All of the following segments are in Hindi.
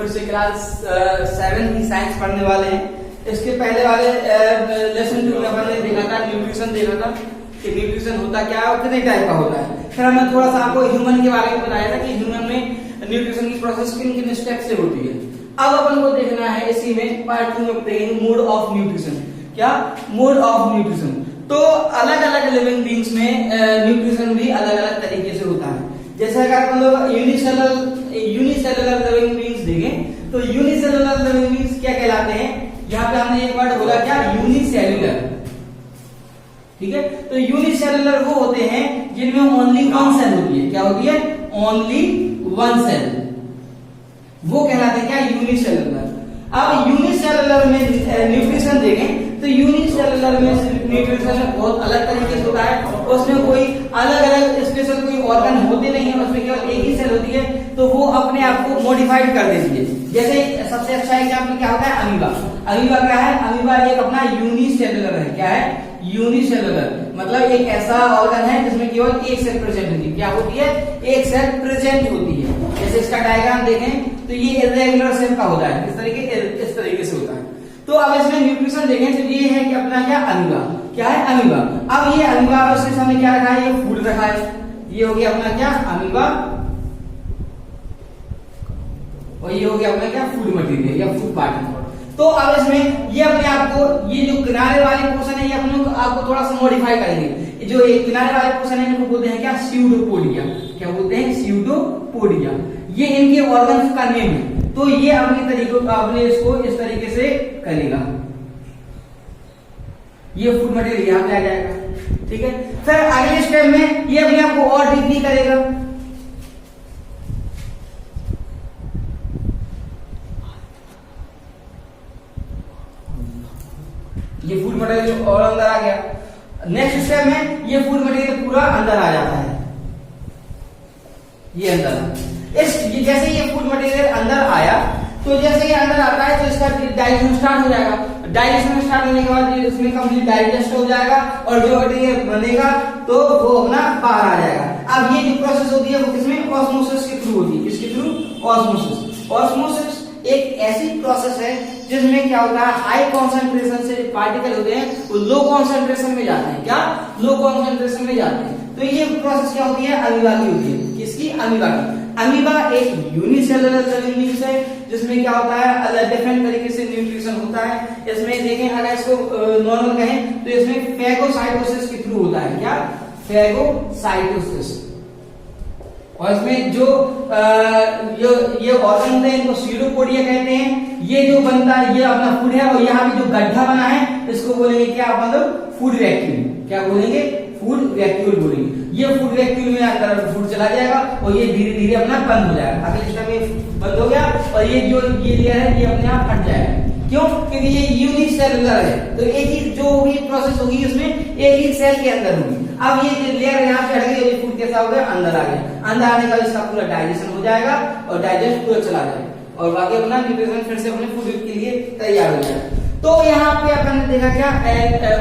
फिर से क्लास 7 की साइंस पढ़ने वाले हैं। इसके पहले वाले लेसन 2 में अपन ने देखा था, न्यूट्रिशन देखा था कि न्यूट्रिशन होता क्या है और कितने टाइप का होता है। फिर हमने थोड़ा सा आपको ह्यूमन के बारे में बताया था कि ह्यूमन में न्यूट्रिशन की प्रोसेस किन किन स्टेप से होती है। अब अपन को देखना है इसी में पार्ट 2 में देखेंगे मोड ऑफ न्यूट्रिशन। क्या मोड ऑफ न्यूट्रिशन? तो अलग अलग लिविंग बींग्स में न्यूट्रिशन भी अलग अलग तरीके से होता है। जैसे अगर अपन लोग यूनिसेलुलर लिविंग बींग्स देखें तो यूनिसेलुलर लिविंग बींग्स क्या कहलाते हैं? यहाँ पे हमने एक वर्ड बोला क्या, यूनिसेलुलर। ठीक है, तो यूनिसेलुलर वो होते हैं जिनमें ओनली वन सेल होती है। क्या होती है? ओनली वन सेल, वो कहलाते हैं क्या, यूनिसेलुलर। अब यूनिसेलुलर में न्यूट्रिशन देखें तो यूनिसेलुलर में न्यूट्रिशन बहुत अलग तरीके से होता है। उसमें कोई अलग अलग स्पेशल कोई ऑर्गन होते नहीं है, उसमें केवल एक ही सेल होती है, तो वो अपने आप को मॉडिफाइड कर देती है। जैसे सबसे अच्छा एग्जाम्पल क्या होता है? अमीबा। अमीबा क्या है? अमीबा एक अपना यूनिसेलुलर है। क्या है? यूनिसेलुलर, मतलब एक ऐसा ऑर्गन है जिसमें केवल एक सेल प्रेजेंट होती है। क्या होती है? एक सेल प्रेजेंट होती है। जैसे इसका डायग्राम देखें तो ये इर्रेगुलर शेप का होता है, इस तरीके से होता है। तो अब इसमें न्यूट्रिशन देखें तो ये है कि अपना क्या, अमीबा। क्या है? अमीबा। अब ये अमीबा, उसके सामने क्या रखा है? ये फूड रखा है। ये हो गया अपना क्या, अमीबा, और ये हो गया अपना क्या, फूड मटेरियल या फूड पार्ट। तो अब इसमें ये अपने आप को, ये जो किनारे वाले पोर्शन है ये अपने आपको थोड़ा सा मॉडिफाई करेंगे। जो ये किनारे वाले पोर्शन है इनको बोलते हैं क्या, स्यूडोपोडिया। क्या बोलते हैं? स्यूडोपोडिया। ये इनके ऑर्गन का नेम है। तो ये अपने तरीकों का, अपने इसको इस तरीके से करेगा। ये फूड मटेरियल यहाँ पे आ जाएगा। ठीक है, फिर अगले स्टेप में ये अपने आप को और डीपली करेगा। ये फूड मटेरियल और अंदर आ गया। नेक्स्ट स्टेप में ये फूड मटेरियल पूरा अंदर आ जाता है। ये अंदर जैसे ये फूड मटेरियल अंदर आया तो जैसे ये अंदर आता है तो इसका डाइजेशन स्टार्ट हो जाएगा। डाइजेशन स्टार्ट होने के बाद इसमें कंप्लीट डाइजेस्ट हो जाएगा और जो मटेरियल बनेगा तो वो अपना बाहर आ जाएगा। अब ये जो प्रोसेस होती है वो किसमें? ऑस्मोसिस के थ्रू होती है। किसके थ्रू? ऑस्मोसिस। ऑस्मोसिस एक ऐसी प्रोसेस है जिसमें क्या होता है, हाई कॉन्सेंट्रेशन से पार्टिकल होते हैं वो लो कॉन्सेंट्रेशन में जाते हैं। क्या? लो कॉन्सेंट्रेशन में जाते हैं। तो ये प्रोसेस क्या होती है? अमीबा की होती है। किसकी? अमीबा की। अमीबा एक यूनिसेलुलर लिविंग बींग्स है जिसमें क्या होता है, अलग डिफरेंट तरीके से न्यूट्रिशन होता है। इसमें देखें, अगर इसको नॉर्मल कहें तो इसमें फेगोसाइटोसिस के थ्रू होता है। क्या? फेगोसाइटोसिस। और इसमें जो ये ऑर्गन होते हैं इनको स्यूडोपोडिया कहते हैं। ये जो बनता है ये अपना फूड है और यहाँ पे जो गड्ढा बना है इसको बोलेंगे क्या, अपन लोग फूड वैक्यूल। क्या बोलेंगे? फूड वैक्यूल बोलेंगे। ये फूड वैक्यूल में अंदर फूड चला जाएगा और ये धीरे धीरे अपना बंद हो जाएगा। अगले स्टेप में बंद हो गया और ये जो ये लेयर है ये अपने आप हट जाएगा। क्यों? क्योंकि ये यूनिसेलुलर है तो एक ही जो भी प्रोसेस होगी उसमें एक ही सेल के अंदर होगी। अब ये लेयर यहाँ पे हट गई, ये फूड कैसा हो गया, अंदर आ गया। अंदर आने के बाद इसका पूरा डाइजेशन हो जाएगा और डाइजेस्ट पूरा चला जाएगा और बाकी अपना न्यूट्रिशन फिर से अपने फूड के लिए तैयार हो जाएगा। तो यहाँ पे अपन ने देखा क्या,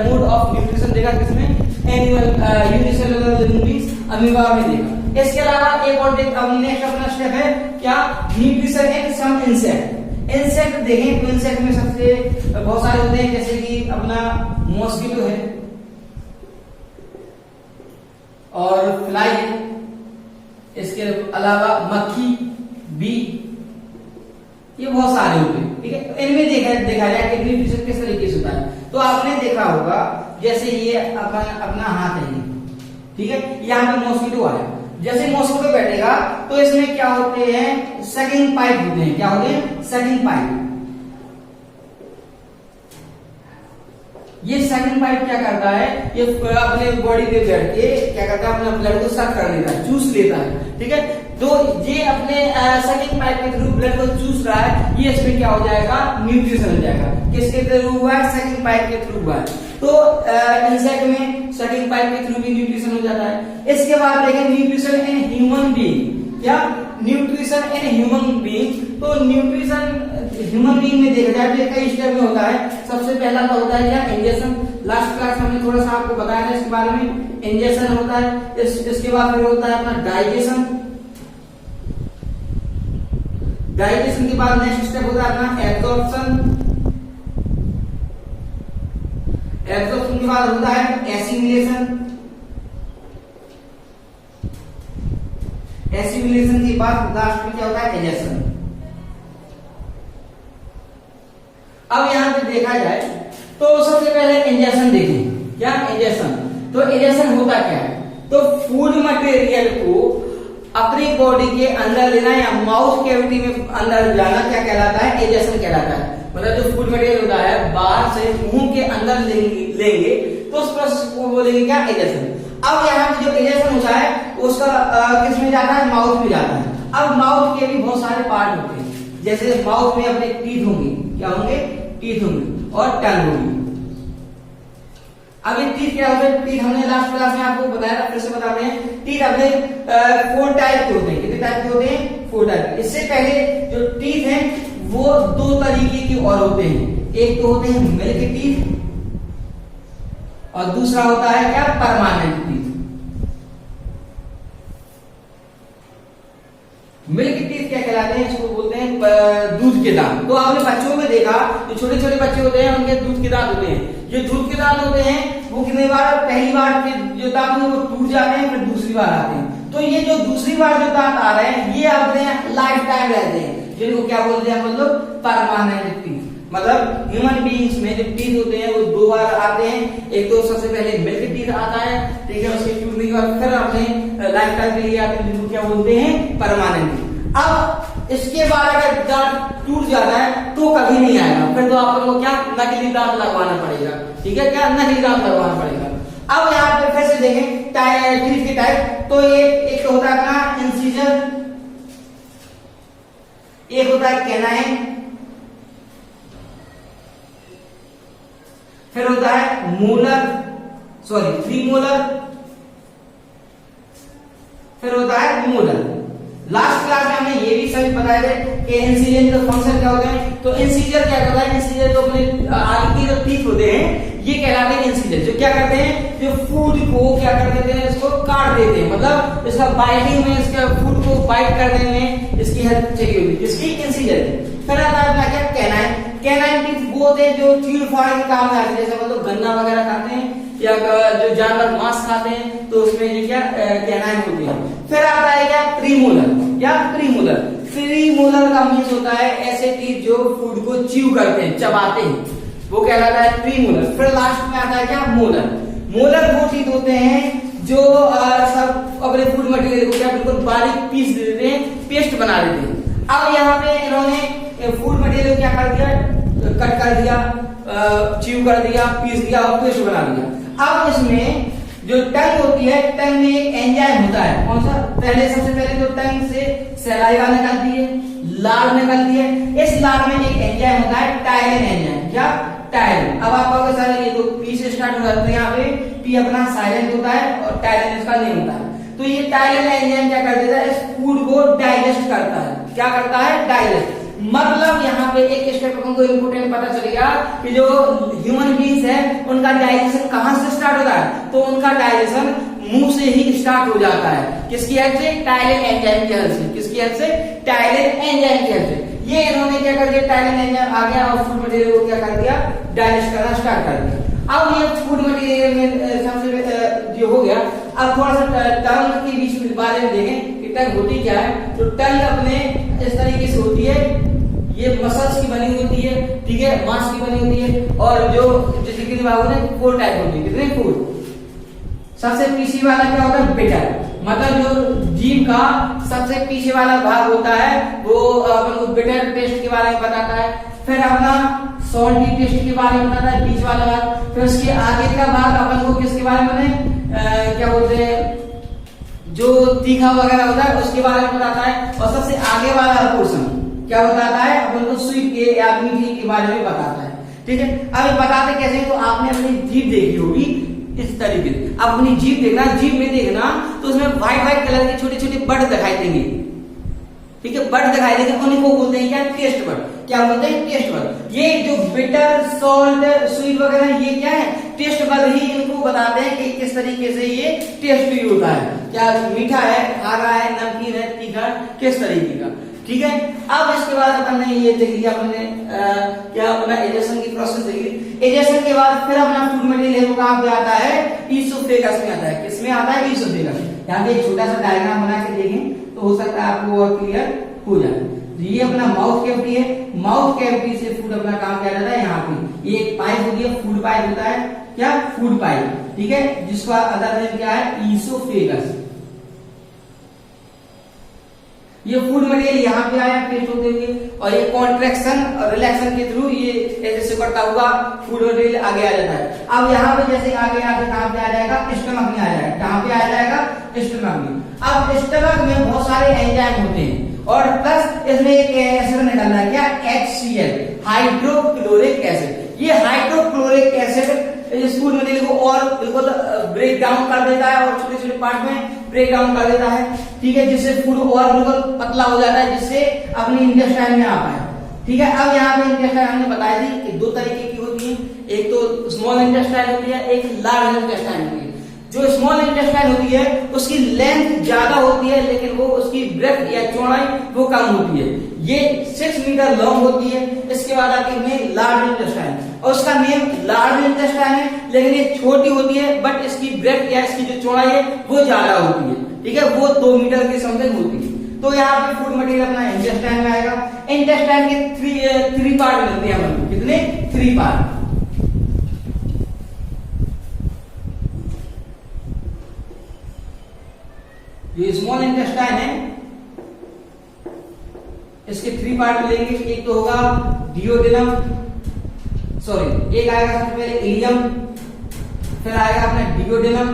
मोड ऑफ न्यूट्रिशन देखा किसमें, animal unicellular living beings, amoeba में देखा। इसके अलावा एक और नेक्स्ट अपना स्टेप है क्या, nutrition in some insect. Insect देखें तो इंसेक्ट में सबसे बहुत सारे होते हैं, जैसे कि अपना मॉस्किटो है और फ्लाई है। इसके अलावा मक्खी, बी, ये बहुत सारे होते हैं। ठीक है, तो इनमें देखा जाए कि न्यूट्रिशन किस तरीके से होता है। तो आपने देखा होगा जैसे ये अपना हाथ है, ठीक है, यहाँ पे मॉस्किटो आया। जैसे मॉस्किटो बैठेगा तो इसमें क्या होते हैं, सकिंग पाइप होते हैं। क्या होते हैं? Sucking pipe. ये सकिंग पाइप क्या करता है, ये अपने बॉडी पे बैठ के क्या करता है, अपना ब्लड को सक कर लेता है, चूस लेता है। ठीक है, तो ये अपने सकिंग पाइप के थ्रू ब्लड को चूस रहा है, ये इसमें क्या हो जाएगा, न्यूट्रिशन हो जाएगा। किसके थ्रू हुआ है? सकिंग पाइप के थ्रू हुआ है। तो इंसेक्ट में सकिंग पाइप के थ्रू भी न्यूट्रिशन हो जाता है। इसके बाद देखें न्यूट्रिशन इन ह्यूमन बीइंग। क्या? Nutrition in human being. तो न्यूट्रिशन ह्यूमन बीइंग में देखा जाए तो कई स्टेप में होता है। सबसे पहला तो होता है क्या, इंजेक्शन। लास्ट क्लास में हमने थोड़ा सा आपको बताया था इसके बारे में। इंजेक्शन होता है, इसके बाद फिर होता है अपना डाइजेशन। डाइजेशन के बाद नेक्स्ट स्टेप होता है अपना एब्जॉर्प्शन। एब्जॉर्प्शन के बाद होता है एसिमिलेशन। एसिमिलेशन के बाद लास्ट में क्या होता है डाइजेशन। अब यहां पे देखा जाए तो सबसे पहले इंजेक्शन देखें। क्या इंजेक्शन? तो इंजेक्शन होता क्या है? तो फूड मटेरियल को अपनी बॉडी के अंदर लेना या माउथ कैविटी में अंदर जाना क्या कहलाता है? इंजेक्शन कहलाता है। मतलब जो फूड मटेरियल होता है बाहर से मुंह के अंदर लेंगे तो उस प्रोसेस को बोलेंगे क्या? इंजेक्शन। अब यहाँ पे जो इंजेक्शन होता है उसका किस में जाता है? माउथ में जाता है। अब माउथ के भी बहुत सारे पार्ट होते हैं, जैसे माउथ में अपने टीथ होंगे। क्या होंगे? टीथ होंगे और टंग होगी। अब ये टीथ क्या होते हैं? टीथ हमने लास्ट क्लास में आपको बताया था, फिर से बता रहे हैं। टीथ अपने 4 टाइप के होते हैं। कितने टाइप के होते हैं? 4 टाइप। इससे पहले जो टीथ हैं वो 2 तरीके के और होते हैं। एक तो होते हैं मिल्क टीथ और दूसरा होता है क्या? Permanent teeth. मिल्क टीथ क्या कहलाते हैं? इसको बोलते हैं दूध के दांत। तो आपने बच्चों में देखा जो छोटे छोटे बच्चे होते हैं उनके दूध के दांत होते हैं। जो दूध के दांत होते हैं वो कितनी बार? पहली बार के जो दांत हैं वो टूट जाते हैं, फिर दूसरी बार आते हैं। तो ये जो दूसरी बार जो दांत आ रहे हैं ये अपने लाइफ टाइम रहते हैं, जिनको क्या बोलते हैं हम लोग? Permanent teeth. मतलब ह्यूमन बीइंग्स में जो टीथ होते हैं वो 2 बार आते हैं। एक तो सबसे पहले मिल्क टीथ आता है, ठीक है, उसके टूटने के बाद फिर अपने लाइफ टाइम के लिए आते हैं, जिनको क्या बोलते हैं? Permanent teeth. अब इसके बाद अगर दांत टूट जाता है तो कभी नहीं आएगा, फिर तो आप लोग क्या नकली दांत लगवाना पड़ेगा। ठीक है, क्या नकली दांत लगवाना पड़ेगा। अब यहाँ पे फिर से देखें टीथ के टाइप। तो एक तो होता है अपना इंसीजर, एक होता है कैनाइन, फिर होता है प्रीमोलर, फिर होता है मोलर। लास्ट क्लास में हमने ये भी सभी बताए थे कि इंसीजर का फंक्शन क्या होता है। तो इंसीजर क्या होता है? इंसीजर जो अपने आगे के जो टीथ होते हैं ये कहलाते हैं इंसीजर। जो क्या करते हैं? जो फूड को क्या कर देते हैं? इसको काट देते हैं। मतलब इसका बाइटिंग में, इसके फूड को बाइट करने में इसकी हेल्प चाहिए होती है, जिसकी इंसीजर है। फिर आता है अपना क्या? कैनाइन। कैनाइन टीथ वो होते हैं जो चीड़ फाड़ के काम में आते हैं, जैसे मतलब गन्ना वगैरह खाते हैं या जो जानवर मांस खाते हैं तो उसमें ये क्या कैनाइन होते हैं। फिर आता है क्या? प्रीमोलर। क्या? प्रीमोलर। प्रीमोलर का मीन्स होता है ऐसे टीथ जो फूड को च्यू करते हैं, चबाते हैं, वो कहलाता है प्रीमोलर। फिर लास्ट में आता है क्या? मोलर। मोलर वो टीथ होते हैं जो सब अपने फूड मटेरियल को क्या बिल्कुल बारीक पीस देते हैं, पेस्ट बना देते हैं। अब यहाँ पे इन्होंने फूड मटेरियल क्या कर दिया? कट कर दिया, च्यू कर दिया, पीस दिया और पेस्ट बना दिया। अब इसमें जो टंग होती है, टंग में एक एंजाइम होता है। कौन सा? सबसे पहले तो टंग से सलाइवा निकलती है, लार निकलती है। इस लार में एक एंजाइम होता है टाइलिन एंजाइम। क्या? टाइलिन। अब आप कहोगे सर ये तो पी से स्टार्ट हो जाता है, यहाँ पे पी अपना साइलेंट होता है और टाइलिन इसका नेम होता है। तो ये टाइलिन एंजाइम क्या कर देता है? इस फूड को डाइजेस्ट करता है। क्या करता है? डाइजेस्ट। मतलब यहाँ पे एक स्टेप हमको इम्पोर्टेंट पता चलेगा कि जो ह्यूमन बीइंग्स है उनका डाइजेशन कहाँ से स्टार्ट होता है? तो उनका डाइजेशन मुंह से ही स्टार्ट हो जाता है। किसकी हेल्प से? टाइलिन एंजाइम की हेल्प से। किसकी हेल्प से? टाइलिन एंजाइम की हेल्प से। ये इन्होंने क्या कर दिया? टाइलिन एंजाइम आ गया और फूड मटेरियल को क्या कर दिया? डाइजेस्ट करना स्टार्ट कर दिया। अब ये फूड मटेरियल में सबसे जो हो गया। अब थोड़ा सा टंग के बीच में बारे में देखें कि टंग होती क्या है। तो टंग अपने इस तरीके से होती है, ये मसल्स की बनी होती है, ठीक है, मांस की बनी होती है। और जो जैसे कितने भाग होते हैं? 4 टाइप होती है। कितने? 4। सबसे पीछे वाला क्या होता है? बिटर। मतलब जो जीभ का सबसे पीछे वाला भाग होता है वो अपन को बिटर टेस्ट के बारे में बताता है। फिर अपना सॉल्टी टेस्ट के बारे में बताता है, बीच वाला भाग। फिर उसके आगे का भाग अपन को किसके बारे में क्या बोलते हैं? जो तीखा वगैरह होता है उसके बारे में बताता है। और सबसे आगे वाला पोर्शन क्या बताता है? अपन को स्वीट के या मीठे के बारे में बताता है। ठीक है, अब बताते कैसे? तो आपने अपनी जीभ देखी होगी इस तरीके से। अब अपनी जीभ देखना, जीभ में देखना तो उसमें व्हाइट व्हाइट कलर के छोटे छोटे बड दिखाई देंगे। ठीक है, बड दिखाई देंगे, उन्हीं को बोलते हैं क्या? Taste bud. क्या बोलते हैं? Taste bud. ये जो बिटर, सॉल्ट, स्वीट वगैरह ये क्या है? टेस्ट बड ही इनको बताते हैं कि किस तरीके से ये टेस्ट होता है। क्या मीठा है, खारा है, नमकीन है, तीखा, किस तरीके का। ठीक है। अब इसके बाद अपन ने ये देख लिया, अपने क्या अपना एजेशन की प्रोसेस देख ली। एजेशन के बाद फिर अपना फूड मटेरियल कहाँ पे आता है, ईसोफेगस में आता है। किसमें आता है, ईसोफेगस। यहाँ पे एक छोटा सा डायग्राम बना के देखें तो हो सकता है आपको और क्लियर हो जाए। ये अपना माउथ कैविटी है, माउथ कैविटी से फूड अपना काम किया जाता है यहाँ पे। ये एक पाइप होती है, फूड पाइप होता है, क्या, फूड पाइप, ठीक है, जिसका अदर नेम क्या है, ईसोफेगस। ये फूड मटेरियल यहाँ पे आया पेस्ट होते हुए, और ये कॉन्ट्रैक्शन और रिलैक्शन के थ्रू ये ऐसे करता हुआ फूड मटेरियल आगे आ जाता है। अब यहाँ पे जैसे आगे आगे कहाँ पे आ जाएगा, स्टमक में आ जाएगा। कहाँ पे आ जाएगा, स्टमक में। अब स्टमक में बहुत सारे एंजाइम होते हैं, और प्लस इसमें एक एसिड निकल रहा है, क्या, HCl, हाइड्रोक्लोरिक एसिड। ये हाइड्रोक्लोरिक एसिड इस फूड मटेरियल को और बिल्कुल ब्रेक डाउन कर देता है, और छोटे छोटे पार्ट में ब्रेक डाउन कर देता है, ठीक है, जिससे फूड और बिल्कुल पतला हो जाता है, जिससे अपनी इंटेस्टाइन में आ पाए, ठीक है। अब यहाँ पे इंटेस्टाइन हमने बताया थी कि दो तरीके की होती है, एक तो स्मॉल इंटेस्टाइन होती है, एक लार्ज इंटेस्टाइन होती है। जो स्मॉल इंटेस्टाइन होती है उसकी लेंथ ज्यादा होती है, लेकिन वो उसकी ब्रेथ या चौड़ाई वो कम होती है। ये 6 मीटर लॉन्ग होती है। इसके बाद आती है लार्ज इंटेस्टाइन, और उसका नेम लार्ज इंटेस्टाइन है, लेकिन ये छोटी होती है, बट इसकी ब्रेथ या इसकी जो चौड़ाई है वो ज्यादा होती है, ठीक है, वो 2 मीटर के समथिंग होती है। तो यहाँ पे फूड मटेरियल अपना इंटेस्टाइन में आएगा। इंटेस्टाइन के 3 पार्ट मिलते हैं हमें, कितने, 3 पार्ट। ये स्मॉल इंटेस्टाइन है, इसके 3 पार्ट मिलेंगे। एक तो होगा डिओडेनम, सॉरी, एक आएगा सबसे पहले इलियम, फिर आएगा अपना डिओडेनम,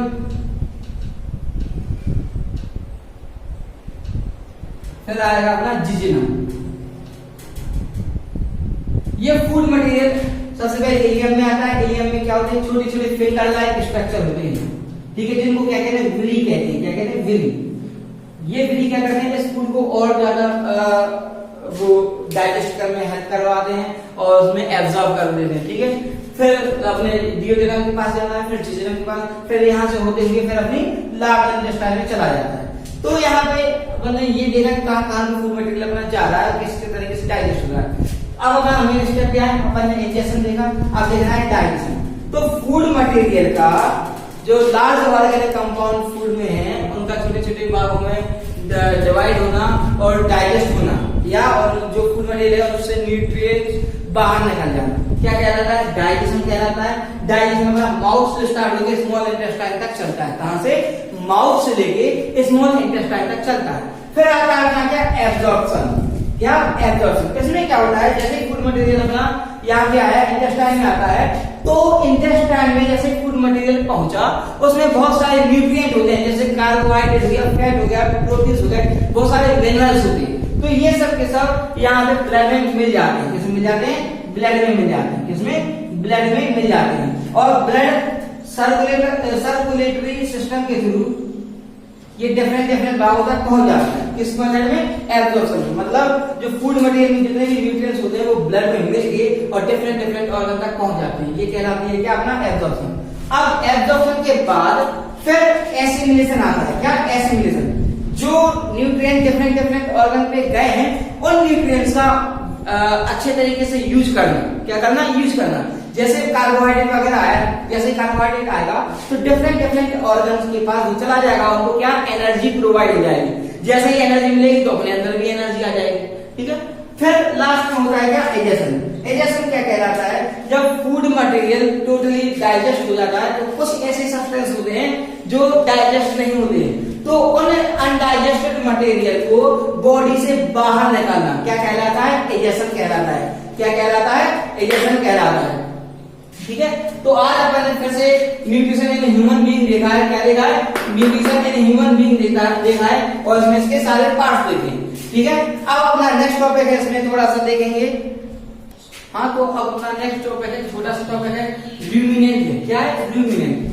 फिर आएगा अपना जिजिनम। ये फूड मटेरियल सबसे पहले इलियम में आता है। इलियम में क्या होते हैं, छोटे छोटे फिल्टर लाइक स्ट्रक्चर होते हैं, ठीक है, जिनको क्या कहते हैं, विली कहते हैं। क्या कहते हैं, विली। ये विली क्या करते हैं, इस फूड को और ज्यादा वो डाइजेस्ट करने में हेल्प करवाते हैं, और उसमें एब्जॉर्ब कर देते हैं, ठीक है। फिर अपने डिओडेनम के पास जाना है, फिर जिजिनम के पास, फिर यहाँ से होते हुए फिर अपनी लार्ज इंटेस्टाइन में चला जाता है। तो यहाँ पे मैंने ये देखा कहाँ कहाँ फूड मटेरियल अपना जा रहा है, किस तरीके से डाइजेस्ट हो रहा है। अब अपना हमें स्टेप क्या है, अपन ने इंजेक्शन देखा, अब देखना है डाइजेशन। तो फूड मटेरियल का जो लार्ज ऑर्गेनिक कंपाउंड फूड में है, उनका छोटे छोटे भागों में डिवाइड होना और डाइजेस्ट होना, या और जो फूड मटेरियल है उससे न्यूट्रिएंट्स बाहर निकल जाना, क्या कहलाता है, डाइजेशन कहलाता है। डाइजेशन हमारा माउथ से स्टार्ट होकर स्मॉल इंटेस्टाइन तक चलता है। कहां से, माउथ से लेके स्मॉल इंटेस्टाइन तक चलता है। फिर आता है क्या, एब्जॉर्प्शन। क्या, एब्जॉर्प्शन। इसमें क्या होता है, जैसे फूड मटेरियल अपना यहाँ पे आया, इंटेस्टाइन में आता है, तो इंटेस्टाइन में जैसे फूड मटेरियल पहुंचा, उसमें बहुत सारे न्यूट्रिएंट होते हैं, जैसे कार्बोहाइड्रेट हो गया, फैट हो गया, प्रोटीन हो गया, बहुत सारे मिनरल्स होते हैं। तो ये सब के सब यहाँ पे ब्लड में मिल जाते हैं। किसमें मिल जाते हैं, ब्लड में मिल जाते हैं। किसमें, ब्लड में मिल जाते हैं। और ब्लड सर्कुलेटरी सिस्टम के थ्रू ये डिफरेंट भागों तक पहुंच जाता है। किस मेथड में, एब्जॉर्प्शन। मतलब जो फूड मटेरियल में जितने भी न्यूट्रिएंट्स होते हैं वो ब्लड में मिल के और डिफरेंट ऑर्गन तक पहुंच जाते हैं। ये कहलाती है क्या, अपना एब्जॉर्प्शन। अब एब्जॉर्प्शन के बाद फिर एसिमिलेशन आता है। क्या, एसिमिलेशन। जो न्यूट्रिएंट डिफरेंट ऑर्गन पे गए हैं, उन न्यूट्रिएंट्स का अच्छे तरीके से यूज करना। क्या करना, यूज करना। जैसे कार्बोहाइड्रेट वगैरह आया, जैसे कार्बोहाइड्रेट आएगा तो डिफरेंट ऑर्गन्स के पास वो चला जाएगा, उनको क्या, एनर्जी प्रोवाइड हो जाएगी। जैसे ही एनर्जी मिलेगी तो अपने अंदर भी एनर्जी आ जाएगी, ठीक है। फिर लास्ट में होता है क्या, एजेशन। एजेशन क्या कहलाता है, जब फूड मटेरियल टोटली डाइजेस्ट हो जाता है, तो कुछ ऐसे सब्सटेंस होते हैं जो डाइजेस्ट नहीं होते हैं, तो उन अनडाइजेस्टेड मटेरियल को बॉडी से बाहर निकालना क्या कहलाता है, एजेशन कहलाता है। क्या कहलाता है, एजेशन कहलाता है, ठीक है। तो आज अपन ने फिर से न्यूट्रिशन इन ह्यूमन बीइंग देखा है। क्या देखा है, न्यूट्रिशन इन ह्यूमन बीइंग देखा है, और इसमें इसके सारे पार्ट्स देखे हैं, ठीक है। अब अपना नेक्स्ट टॉपिक है, इसमें थोड़ा सा देखेंगे। हाँ, तो अब अपना नेक्स्ट टॉपिक है, छोटा सा टॉपिक है, रूमिनेंट है। क्या है, रूमिनेंट।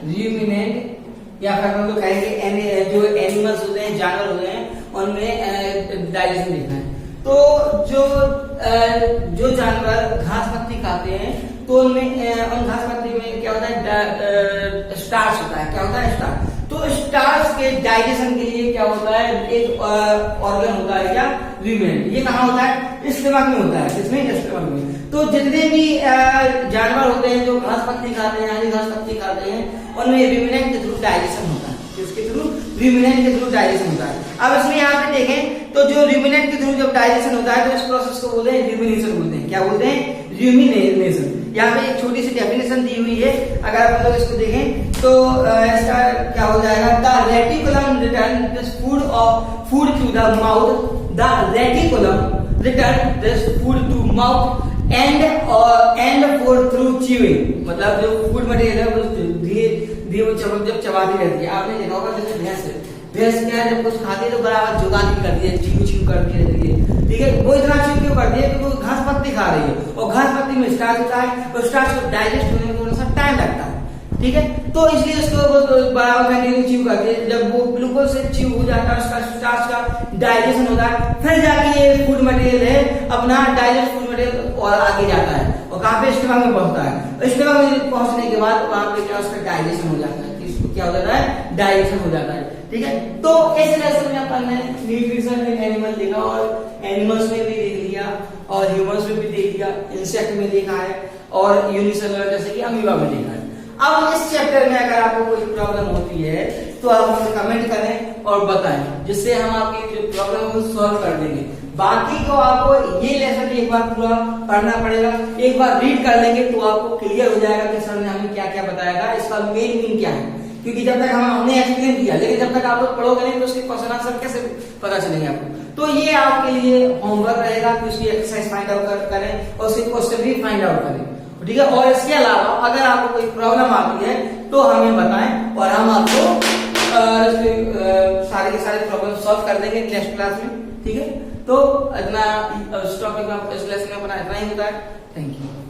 रूमिनेंट या फिर हम लोग कहेंगे जो एनिमल्स होते हैं, जानवर होते हैं, उनमें डाइजेशन देखना है। तो जो जानवर घास पत्ती खाते हैं, तो उनमें उन घास पत्ती में क्या होता है, स्टार्च होता है। क्या होता है, स्टार्च। तो स्टार्च के डाइजेशन के लिए क्या होता है, एक ऑर्गन होता है क्या, रूमिनेंट। ये कहाँ होता है, स्टमक में होता है, किसमें, स्टमक में। तो जितने भी जानवर होते हैं जो घास पत्ती खाते हैं, हरी घास पत्ती खाते हैं, उनमें रूमिनेंट के थ्रू डाइजेशन होता है, इसके थ्रू, रूमिनेंट के थ्रू डाइजेशन होता है। अब इसमें यहाँ पे देखें तो जो रूमिनेंट के थ्रू जब डाइजेशन होता है तो इस प्रोसेस को बोलते हैं रूमिनेशन बोलते हैं। क्या बोलते हैं, रूमिनेशन। यहाँ पे एक छोटी सी डेफिनेशन दी हुई है, अगर आप लोग इसको देखें तो इसका क्या हो जाएगा, the reticulum return this food to the mouth, the reticulum return this food to mouth and food through chewing. मतलब जो फूड मटेरियल है वो धीरे वो जब चबाती रहती है। आपने देखा होगा जैसे भैंस क्या है, जब कुछ खाती है तो बराबर जुगाली करती है, च्यू करती रहती है, ठीक है। वो इतना च्यू क्यों करती है, क्योंकि घास पत्ती खा रही है और घास पत्ती में स्टार्च होता है और स्टार्च को डाइजेस्ट होने में थोड़ा सा टाइम लगता है, ठीक है। तो इसलिए उसको बराबर कंटिन्यू च्यू करती है। जब वो बिल्कुल से च्यू हो जाता है, उसका स्टार्च का डाइजेशन होता है, फिर जाके ये फूड मटेरियल है अपना डाइजेस्ट फूड मटेरियल और आगे जाता है और कहाँ पे, स्टमक में पहुंचता है। स्टमक में पहुंचने के बाद वहां पे क्या, उसका डाइजेशन हो जाता है, इसको क्या हो जाता है, डाइजेशन हो जाता है, ठीक है। तो इस लेसन में अपन ने न्यूट्रिशन इन एनिमल देखा और एनिमल्स में भी देख लिया और ह्यूमंस में भी देख लिया, इंसेक्ट में देखा है और यूनिसेलुलर जैसे कि अमीबा में देखा है। अब इस चैप्टर में अगर आपको कोई प्रॉब्लम होती है तो आप हमें कमेंट करें और बताएं, जिससे हम आपकी जो प्रॉब्लम है वो सॉल्व कर देंगे। बाकी को आपको ये लेसन एक बार पूरा पढ़ना पड़ेगा, एक बार रीड कर लेंगे तो आपको क्लियर हो जाएगा कि सर ने हमें क्या क्या बताया था, इसका मेन मीन क्या है। क्योंकि जब तक हमने एक्सप्लेन किया, लेकिन जब तक आप लोग पढ़ोगे नहीं तो उसके क्वेश्चन आंसर कैसे पता चलेंगे आपको। तो ये आपके लिए होमवर्क रहेगा कि उसकी एक्सरसाइज फाइंड आउट करें और उसके क्वेश्चन भी फाइंड आउट करें, ठीक है। और इसके अलावा अगर आपको कोई प्रॉब्लम आती है तो हमें बताएं और हम आपको सारे के सारे प्रॉब्लम सॉल्व कर देंगे नेक्स्ट क्लास में, ठीक है। तो इतना इस टॉपिक में इस लेसन में अपना इतना ही होता है। Thank you.